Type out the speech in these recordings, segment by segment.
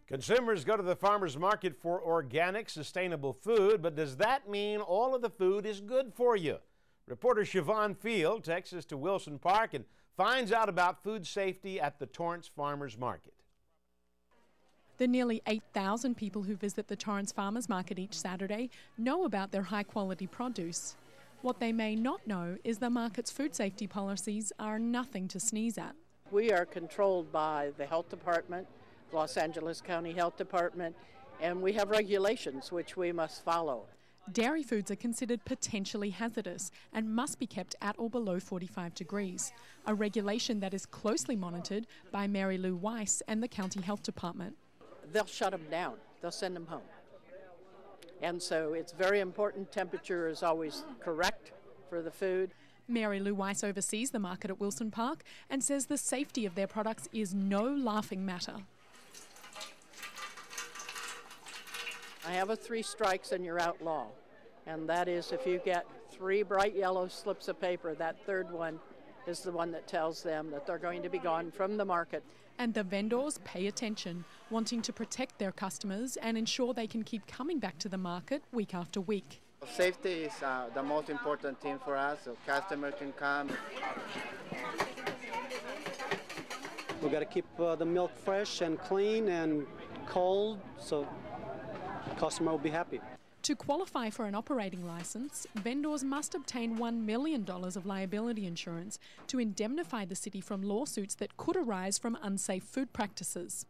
Consumers go to the farmer's market for organic, sustainable food, but does that mean all of the food is good for you? Reporter Siobhan Field takes us to Wilson Park and finds out about food safety at the Torrance Farmers Market. The nearly 8,000 people who visit the Torrance Farmers Market each Saturday know about their high-quality produce. What they may not know is the market's food safety policies are nothing to sneeze at. We are controlled by the Health Department, Los Angeles County Health Department, and we have regulations which we must follow. Dairy foods are considered potentially hazardous and must be kept at or below 45 degrees, a regulation that is closely monitored by Mary Lou Weiss and the County Health Department. They'll shut them down. They'll send them home. And so it's very important temperature is always correct for the food. Mary Lou Weiss oversees the market at Wilson Park and says the safety of their products is no laughing matter. I have a 3 strikes and you're outlaw, and that is if you get 3 bright yellow slips of paper, that third one is the one that tells them that they're going to be gone from the market. And the vendors pay attention, wanting to protect their customers and ensure they can keep coming back to the market week after week. Safety is the most important thing for us, so customer can come. We've got to keep the milk fresh and clean and cold, so customer will be happy. To qualify for an operating license, vendors must obtain $1 million of liability insurance to indemnify the city from lawsuits that could arise from unsafe food practices.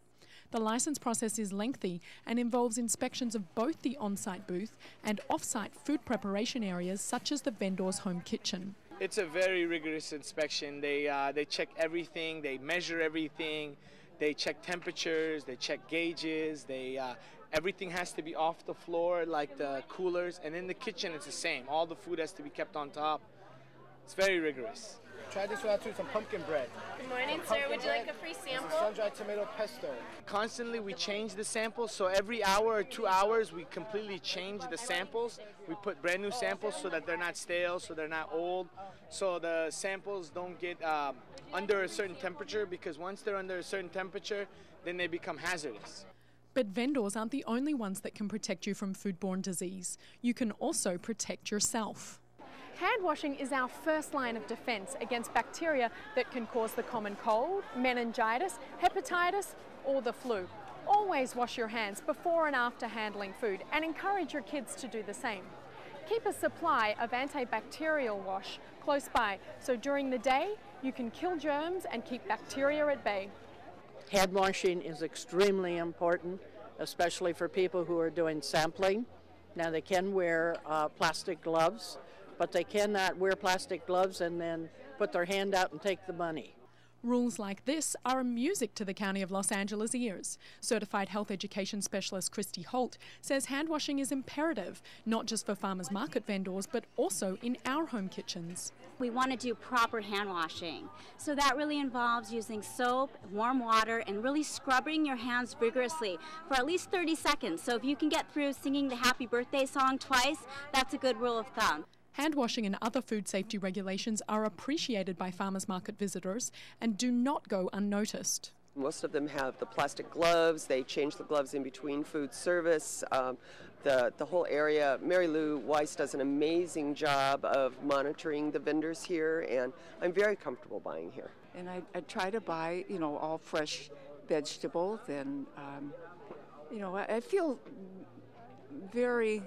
The license process is lengthy and involves inspections of both the on-site booth and off-site food preparation areas such as the vendor's home kitchen. It's a very rigorous inspection. They check everything, they measure everything, they check temperatures, they check gauges, everything has to be off the floor, like the coolers, and in the kitchen it's the same. All the food has to be kept on top. It's very rigorous. Try this one out too, some pumpkin bread. Good morning, sir. Would you like a free sample? Sun-dried tomato pesto. Constantly we change the samples, so every hour or 2 hours we completely change the samples. We put brand new samples so that they're not stale, so they're not old, so the samples don't get under a certain temperature, because once they're under a certain temperature, then they become hazardous. But vendors aren't the only ones that can protect you from foodborne disease. You can also protect yourself. Hand washing is our first line of defense against bacteria that can cause the common cold, meningitis, hepatitis, or the flu. Always wash your hands before and after handling food and encourage your kids to do the same. Keep a supply of antibacterial wash close by so during the day you can kill germs and keep bacteria at bay. Hand washing is extremely important, especially for people who are doing sampling. Now they can wear plastic gloves, but they cannot wear plastic gloves and then put their hand out and take the money. Rules like this are music to the County of Los Angeles' ears. Certified health education specialist Christy says hand washing is imperative, not just for farmers market vendors, but also in our home kitchens. We want to do proper hand washing. So that really involves using soap, warm water, and really scrubbing your hands vigorously for at least 30 seconds. So if you can get through singing the happy birthday song twice, that's a good rule of thumb. Hand washing and other food safety regulations are appreciated by farmers market visitors and do not go unnoticed. Most of them have the plastic gloves. They change the gloves in between food service. The whole area, Mary Lou Weiss does an amazing job of monitoring the vendors here, and I'm very comfortable buying here. And I try to buy, all fresh vegetables, and, I feel very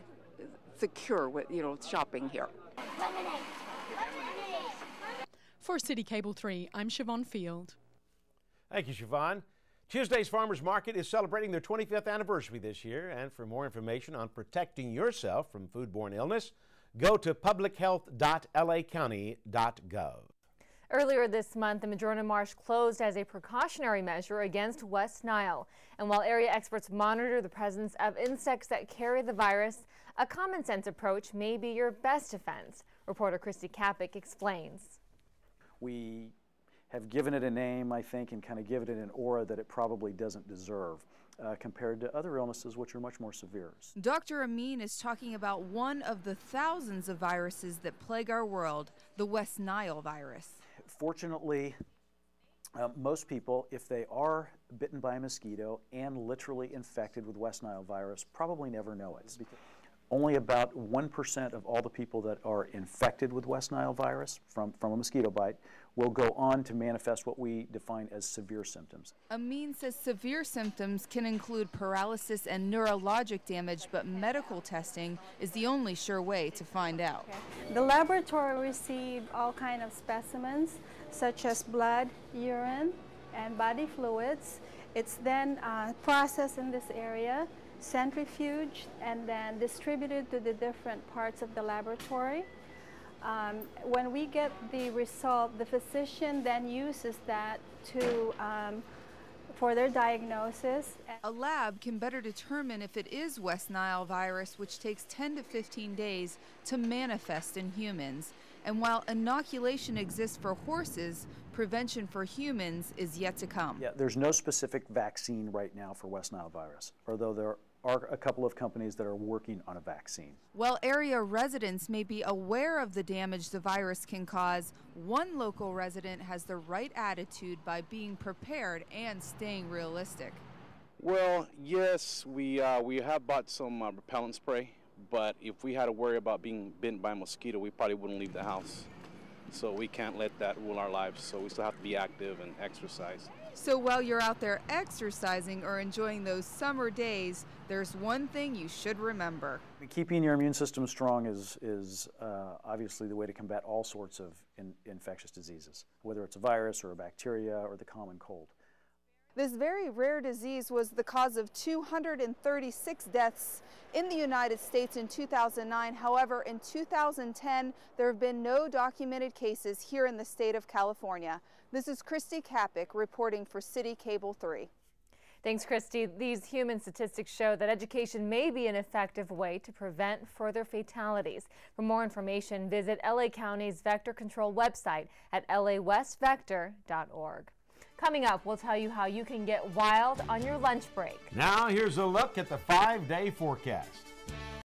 secure with, shopping here. For CitiCABLE 3, I'm Siobhan Field. Thank you, Siobhan. Tuesday's Farmers Market is celebrating their 25th anniversary this year, and for more information on protecting yourself from foodborne illness, go to publichealth.LACounty.gov. Earlier this month, the Madrona Marsh closed as a precautionary measure against West Nile. And while area experts monitor the presence of insects that carry the virus, a common sense approach may be your best defense. Reporter Christy Capik explains. We have given it a name, I think, and kind of given it an aura that it probably doesn't deserve compared to other illnesses which are much more severe. Dr. Amin is talking about one of the thousands of viruses that plague our world, the West Nile virus. Fortunately, Most people, if they are bitten by a mosquito and literally infected with West Nile virus, probably never know it. Only about 1% of all the people that are infected with West Nile virus from a mosquito bite will go on to manifest what we define as severe symptoms. Amin says severe symptoms can include paralysis and neurologic damage, but medical testing is the only sure way to find out. The laboratory received all kinds of specimens, such as blood, urine, and body fluids. It's then processed in this area, centrifuged, and then distributed to the different parts of the laboratory. When we get the result, the physician then uses that to for their diagnosis. A lab can better determine if it is West Nile virus, which takes 10 to 15 days to manifest in humans. And while inoculation exists for horses, prevention for humans is yet to come. Yeah, there's no specific vaccine right now for West Nile virus, although there are a couple of companies that are working on a vaccine. While area residents may be aware of the damage the virus can cause, one local resident has the right attitude by being prepared and staying realistic. Well, yes, we have bought some repellent spray, but if we had to worry about being bitten by a mosquito, we probably wouldn't leave the house. So we can't let that rule our lives, so we still have to be active and exercise. So while you're out there exercising or enjoying those summer days, there's one thing you should remember. Keeping your immune system strong is obviously the way to combat all sorts of infectious diseases, whether it's a virus or a bacteria or the common cold. This very rare disease was the cause of 236 deaths in the United States in 2009. However, in 2010, there have been no documented cases here in the state of California. This is Christy Capik reporting for CitiCABLE 3. Thanks, Christy. These human statistics show that education may be an effective way to prevent further fatalities. For more information, visit LA County's vector control website at lawestvector.org. Coming up, we'll tell you how you can get wild on your lunch break. Now, here's a look at the 5-day forecast.